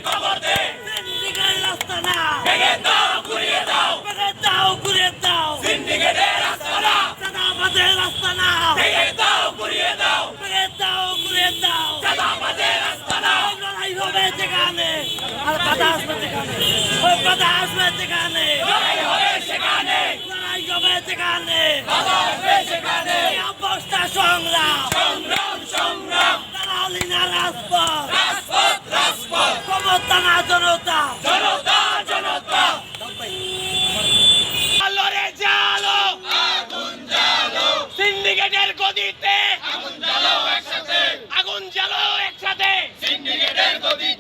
খবর দে সিন্ডিকেট রাস্তা না ভেঙে দাও ঘুরিয়ে দাও ভেঙে দাও ঘুরিয়ে দাও সিন্ডিকেটের রাস্তাটা চাঁদাবাজের রাস্তা না ভেঙে দাও ঘুরিয়ে দাও ভেঙে দাও ঘুরিয়ে দাও চাঁদাবাজের রাস্তাটা লড়াই হবে যেখানে আর বাধা আসবে যেখানে ওই বাধা আসবে যেখানে লড়াই হবে সেখানে লড়াই হবে যেখানে বাধা আসবে সেখানে এই অবস্থা সংগ্রাম সংগ্রাম সংগ্রাম দালালি না রাজপথ রাজপথ রাজপথ ক্ষমতা না জনতা জনতা জনতা আলো রে জালো আগুন জ্বালো সিন্ডিকেটের গদিতে আগুন জ্বালো একসাথে আগুন জ্বালো একসাথে সিন্ডিকেটের গদিতে